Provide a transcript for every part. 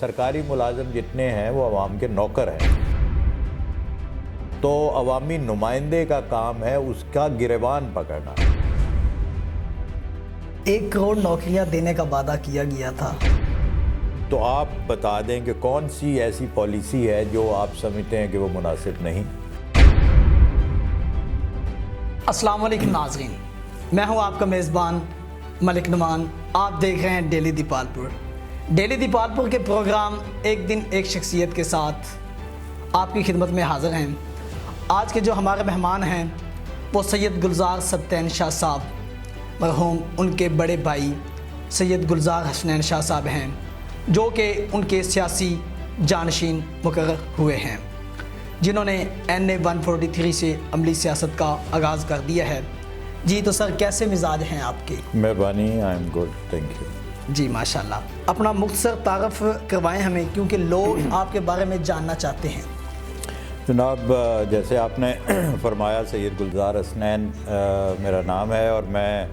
سرکاری ملازم جتنے ہیں وہ عوام کے نوکر ہیں، تو عوامی نمائندے کا کام ہے اس کا گریبان پکڑنا۔ 1 کروڑ نوکریاں دینے کا وعدہ کیا گیا تھا، تو آپ بتا دیں کہ کون سی ایسی پالیسی ہے جو آپ سمجھتے ہیں کہ وہ مناسب نہیں۔ السلام علیکم ناظرین، میں ہوں آپ کا میزبان ملک نعمان۔ آپ دیکھ رہے ہیں ڈیلی دیپالپور۔ ڈیلی دیپالپور کے پروگرام ایک دن ایک شخصیت کے ساتھ آپ کی خدمت میں حاضر ہیں۔ آج کے جو ہمارے مہمان ہیں وہ سید گلزار سبتین شاہ صاحب، مرحوم ان کے بڑے بھائی سید گلزار حسنین شاہ صاحب ہیں، جو کہ ان کے سیاسی جانشین مقرر ہوئے ہیں، جنہوں نے NA 143 سے عملی سیاست کا آغاز کر دیا ہے۔ جی تو سر، کیسے مزاج ہیں آپ کے؟ مہربانی، I am good, thank you. جی ماشاءاللہ، اپنا مختصر تعارف کروائیں ہمیں، کیونکہ لوگ آپ کے بارے میں جاننا چاہتے ہیں۔ جناب، جیسے آپ نے فرمایا، سید گلزار حسنین میرا نام ہے، اور میں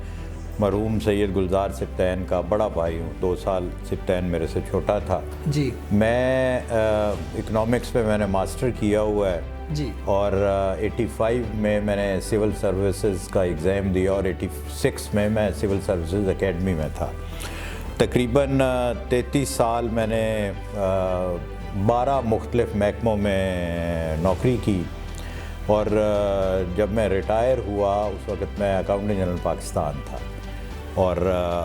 مرحوم سید گلزار سبتین کا بڑا بھائی ہوں۔ 2 سال سبتین میرے سے چھوٹا تھا۔ جی، میں اکنامکس پہ میں نے ماسٹر کیا ہوا ہے، جی، اور 85 میں میں نے سول سروسز کا ایگزام دیا، اور 86 میں میں سول سروسز اکیڈمی میں تھا۔ تقریباً 33 سال میں نے 12 مختلف محکموں میں نوکری کی، اور جب میں ریٹائر ہوا اس وقت میں اکاؤنٹنٹ جنرل پاکستان تھا، اور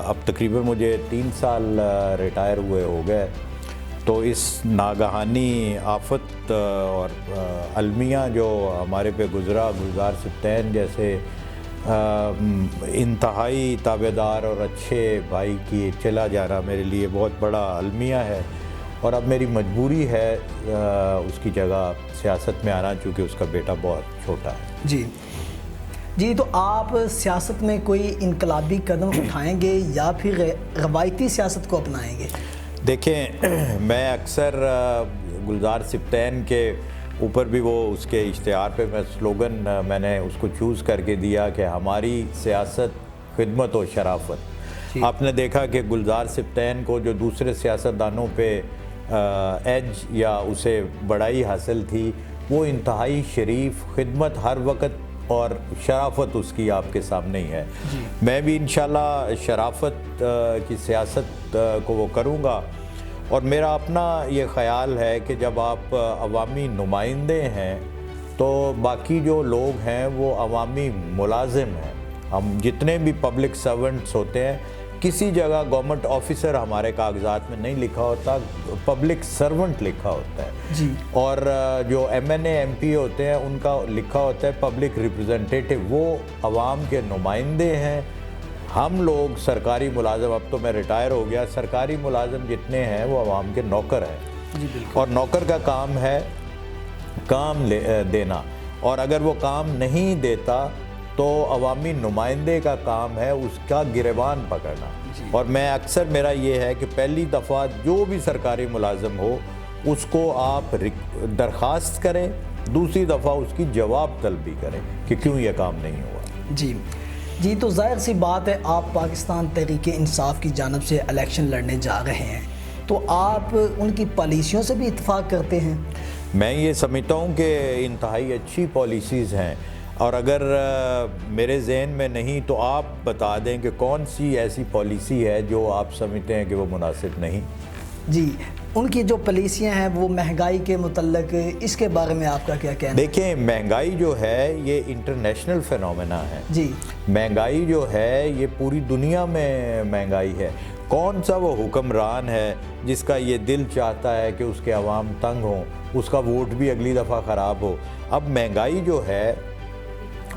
اب تقریباً مجھے 3 سال ریٹائر ہوئے ہو گئے۔ تو اس ناگہانی آفت اور المیہ جو ہمارے پہ گزرا، گلزار سبتین جیسے انتہائی تابعدار اور اچھے بھائی کی چلا جانا میرے لیے بہت بڑا المیہ ہے، اور اب میری مجبوری ہے اس کی جگہ سیاست میں آنا، چونکہ اس کا بیٹا بہت چھوٹا ہے۔ جی جی، تو آپ سیاست میں کوئی انقلابی قدم اٹھائیں گے یا پھر روایتی سیاست کو اپنائیں گے؟ دیکھیں، میں اکثر گلزار سبتین کے اوپر بھی وہ اس کے اشتہار پہ میں سلوگن میں نے اس کو چوز کر کے دیا کہ ہماری سیاست خدمت و شرافت۔ آپ نے دیکھا کہ گلزار سبتین کو جو دوسرے سیاستدانوں پہ ایج یا اسے بڑائی حاصل تھی، وہ انتہائی شریف خدمت ہر وقت اور شرافت اس کی آپ کے سامنے ہی ہے۔ میں بھی انشاءاللہ شرافت کی سیاست کو وہ کروں گا، اور میرا اپنا یہ خیال ہے کہ جب آپ عوامی نمائندے ہیں تو باقی جو لوگ ہیں وہ عوامی ملازم ہیں۔ ہم جتنے بھی پبلک سرونٹس ہوتے ہیں، کسی جگہ گورنمنٹ آفیسر ہمارے کاغذات میں نہیں لکھا ہوتا، پبلک سرونٹ لکھا ہوتا ہے۔ جی، اور جو MNA MP ہوتے ہیں ان کا لکھا ہوتا ہے پبلک ریپریزنٹیٹیو، وہ عوام کے نمائندے ہیں۔ ہم لوگ سرکاری ملازم، اب تو میں ریٹائر ہو گیا، سرکاری ملازم جتنے ہیں وہ عوام کے نوکر ہیں، جی بالکل۔ اور نوکر کا کام ہے کام دینا، اور اگر وہ کام نہیں دیتا تو عوامی نمائندے کا کام ہے اس کا گریبان پکڑنا۔ اور میں اکثر میرا یہ ہے کہ پہلی دفعہ جو بھی سرکاری ملازم ہو اس کو آپ درخواست کریں، دوسری دفعہ اس کی جواب طلبی کریں کہ کیوں یہ کام نہیں ہوا۔ جی جی، تو ظاہر سی بات ہے، آپ پاکستان تحریک انصاف کی جانب سے الیکشن لڑنے جا رہے ہیں، تو آپ ان کی پالیسیوں سے بھی اتفاق کرتے ہیں؟ میں یہ سمجھتا ہوں کہ انتہائی اچھی پالیسیز ہیں، اور اگر میرے ذہن میں نہیں تو آپ بتا دیں کہ کون سی ایسی پالیسی ہے جو آپ سمجھتے ہیں کہ وہ مناسب نہیں۔ جی، ان کی جو پالیسیاں ہیں وہ مہنگائی کے متعلق، اس کے بارے میں آپ کا کیا کہنا ہے؟ دیکھیں، مہنگائی جو ہے یہ انٹرنیشنل فینومینا ہے۔ جی، مہنگائی جو ہے یہ پوری دنیا میں مہنگائی ہے۔ کون سا وہ حکمران ہے جس کا یہ دل چاہتا ہے کہ اس کے عوام تنگ ہوں، اس کا ووٹ بھی اگلی دفعہ خراب ہو؟ اب مہنگائی جو ہے،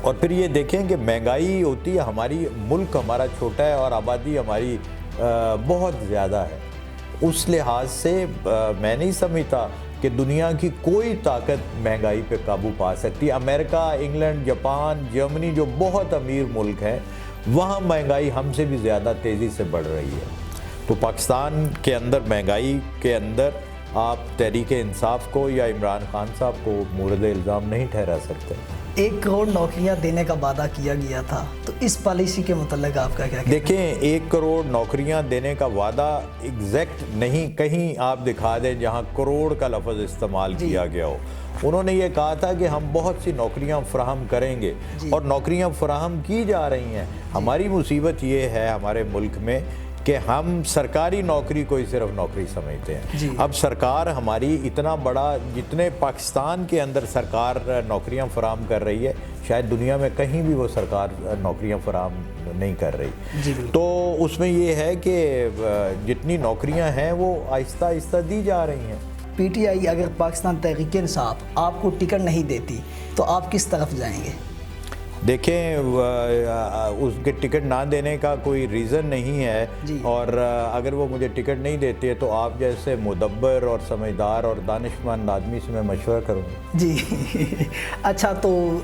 اور پھر یہ دیکھیں کہ مہنگائی ہوتی ہے، ہماری ملک ہمارا چھوٹا ہے اور آبادی ہماری بہت زیادہ ہے، اس لحاظ سے میں نہیں سمجھتا کہ دنیا کی کوئی طاقت مہنگائی پہ قابو پا سکتی۔ امریکہ، انگلینڈ، جاپان، جرمنی جو بہت امیر ملک ہیں، وہاں مہنگائی ہم سے بھی زیادہ تیزی سے بڑھ رہی ہے۔ تو پاکستان کے اندر مہنگائی کے اندر آپ تحریک انصاف کو یا عمران خان صاحب کو مورد الزام نہیں ٹھہرا سکتے۔ 1 کروڑ نوکریاں دینے کا وعدہ کیا گیا تھا، تو اس پالیسی کے متعلق آپ کا کیا کہنا ہے؟ دیکھیں 1 کروڑ نوکریاں دینے کا وعدہ ایگزیکٹ نہیں، کہیں آپ دکھا دیں جہاں کروڑ کا لفظ استعمال کیا گیا ہو۔ انہوں نے یہ کہا تھا کہ ہم بہت سی نوکریاں فراہم کریں گے، اور نوکریاں فراہم کی جا رہی ہیں۔ ہماری مصیبت یہ ہے ہمارے ملک میں کہ ہم سرکاری نوکری کو ہی صرف نوکری سمجھتے ہیں۔ اب سرکار ہماری اتنا بڑا، جتنے پاکستان کے اندر سرکار نوکریاں فراہم کر رہی ہے، شاید دنیا میں کہیں بھی وہ سرکار نوکریاں فراہم نہیں کر رہی۔ تو اس میں یہ ہے کہ جتنی نوکریاں ہیں وہ آہستہ آہستہ دی جا رہی ہیں۔ پی ٹی آئی اگر پاکستان تحریک انصاف آپ کو ٹکٹ نہیں دیتی تو آپ کس طرف جائیں گے؟ دیکھیں اس کے ٹکٹ نہ دینے کا کوئی ریزن نہیں ہے، اور اگر وہ مجھے ٹکٹ نہیں دیتے ہے تو آپ جیسے مدبر اور سمجھدار اور دانشمند آدمی سے میں مشورہ کروں گا۔ جی اچھا، تو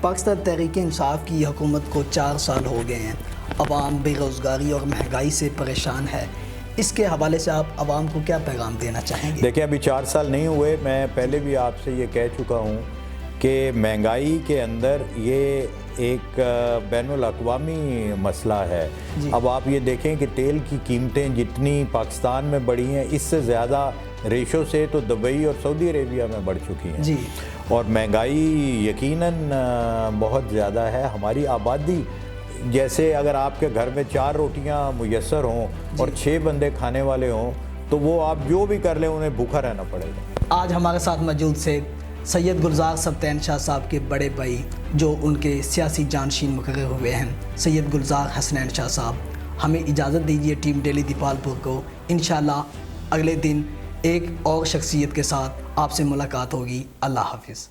پاکستان تحریک انصاف کی حکومت کو 4 سال ہو گئے ہیں، عوام بے روزگاری اور مہنگائی سے پریشان ہے، اس کے حوالے سے آپ عوام کو کیا پیغام دینا چاہیں گے؟ دیکھیں ابھی 4 سال نہیں ہوئے، میں پہلے بھی آپ سے یہ کہہ چکا ہوں کہ مہنگائی کے اندر یہ ایک بین الاقوامی مسئلہ ہے۔ اب آپ یہ دیکھیں کہ تیل کی قیمتیں جتنی پاکستان میں بڑھی ہیں، اس سے زیادہ ریشو سے تو دبئی اور سعودی عربیہ میں بڑھ چکی ہیں، اور مہنگائی یقیناً بہت زیادہ ہے۔ ہماری آبادی، جیسے اگر آپ کے گھر میں 4 روٹیاں میسر ہوں اور 6 بندے کھانے والے ہوں تو وہ آپ جو بھی کر لیں انہیں بھوکا رہنا پڑے گا۔ آج ہمارے ساتھ موجود سے سید گلزار سبطین شاہ صاحب کے بڑے بھائی جو ان کے سیاسی جانشین مقرر ہوئے ہیں، سید گلزار حسنین شاہ صاحب، ہمیں اجازت دیجیے ٹیم ڈیلی دیپال پور کو۔ انشاءاللہ اگلے دن ایک اور شخصیت کے ساتھ آپ سے ملاقات ہوگی۔ اللہ حافظ۔